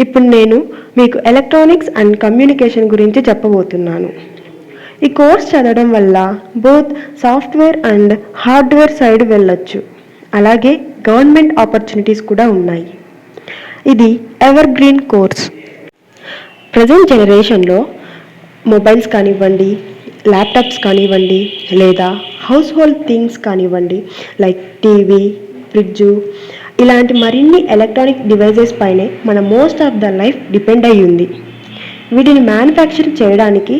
ఇప్పుడు నేను మీకు ఎలక్ట్రానిక్స్ అండ్ కమ్యూనికేషన్ గురించి చెప్పబోతున్నాను. ఈ కోర్స్ చదవడం వల్ల both software and hardware side వెళ్ళొచ్చు. అలాగే గవర్నమెంట్ ఆపర్చునిటీస్ కూడా ఉన్నాయి. ఇది ఎవర్ గ్రీన్ కోర్స్. ప్రజెంట్ జనరేషన్లో మొబైల్స్ కానివ్వండి, ల్యాప్టాప్స్ కానివ్వండి, లేదా హౌస్ హోల్డ్ థింగ్స్ కానివ్వండి, లైక్ టీవీ, ఫ్రిడ్జు, ఇలాంటి మరిన్ని ఎలక్ట్రానిక్ డివైజెస్ పైనే మన most of the life depend అయి ఉంది. వీటిని మ్యానుఫ్యాక్చర్ చేయడానికి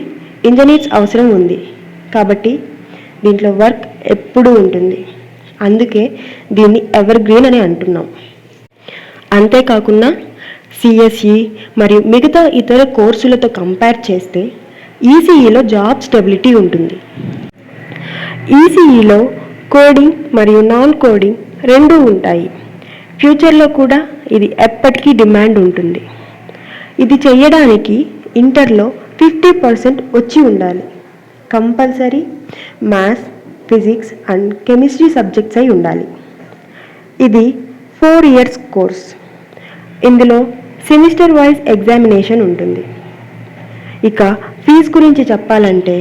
ఇంజనీర్స్ అవసరం ఉంది. కాబట్టి దీంట్లో వర్క్ ఎప్పుడూ ఉంటుంది. అందుకే దీన్ని ఎవర్ గ్రీన్ అని అంటున్నాం. అంతేకాకుండా సిఎస్ఈ మరియు మిగతా ఇతర కోర్సులతో కంపేర్ చేస్తే ఈసీఈలో జాబ్ స్టెబిలిటీ ఉంటుంది. ఈసీఈలో కోడింగ్ మరియు నాన్ కోడింగ్ రెండూ ఉంటాయి. ఫ్యూచర్లో కూడా ఇది ఎప్పటికీ డిమాండ్ ఉంటుంది. ఇది చేయడానికి ఇంటర్లో 50% వచ్చి ఉండాలి. Compulsory maths, physics and chemistry subjects అయి ఉండాలి. ఇది 4 years కోర్స్. ఇందులో సెమిస్టర్ వైజ్ ఎగ్జామినేషన్ ఉంటుంది. ఇక ఫీజు గురించి చెప్పాలంటే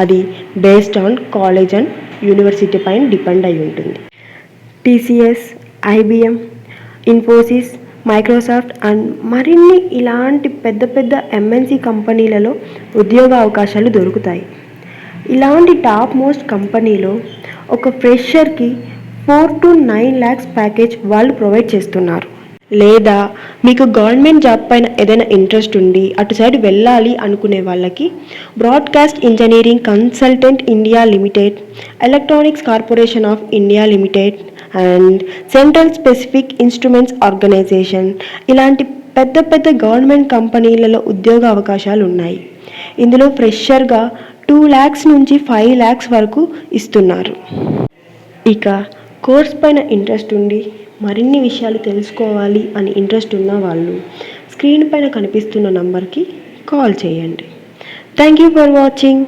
అది based on college and university పైన డిపెండ్ అయి ఉంటుంది. TCS, IBM, Infosys, Microsoft and మరిన్ని ఇలాంటి పెద్ద పెద్ద ఎంఎన్సి కంపెనీలలో ఉద్యోగ అవకాశాలు దొరుకుతాయి. ఇలాంటి టాప్ మోస్ట్ కంపెనీలో ఒక ఫ్రెషర్కి 4 to 9 lakhs ప్యాకేజ్ వాళ్ళు ప్రొవైడ్ చేస్తున్నారు. లేదా మీకు గవర్నమెంట్ జాబ్ పైన ఏదైనా ఇంట్రెస్ట్ ఉండి అటు సైడ్ వెళ్ళాలి అనుకునే వాళ్ళకి broadcast engineering consultant India limited, electronics corporation of India limited and central specific instruments organisation ఇలాంటి పెద్ద పెద్ద గవర్నమెంట్ కంపెనీలలో ఉద్యోగ అవకాశాలు ఉన్నాయి. ఇందులో ఫ్రెషర్గా 2 lakhs నుంచి 5 lakhs వరకు ఇస్తున్నారు. ఇక కోర్స్ పైన ఇంట్రెస్ట్ ఉండి మరిన్ని విషయాలు తెలుసుకోవాలి అని ఇంట్రెస్ట్ ఉన్న వాళ్ళు స్క్రీన్ పైన కనిపిస్తున్న నంబర్కి కాల్ చేయండి. Thank you for watching.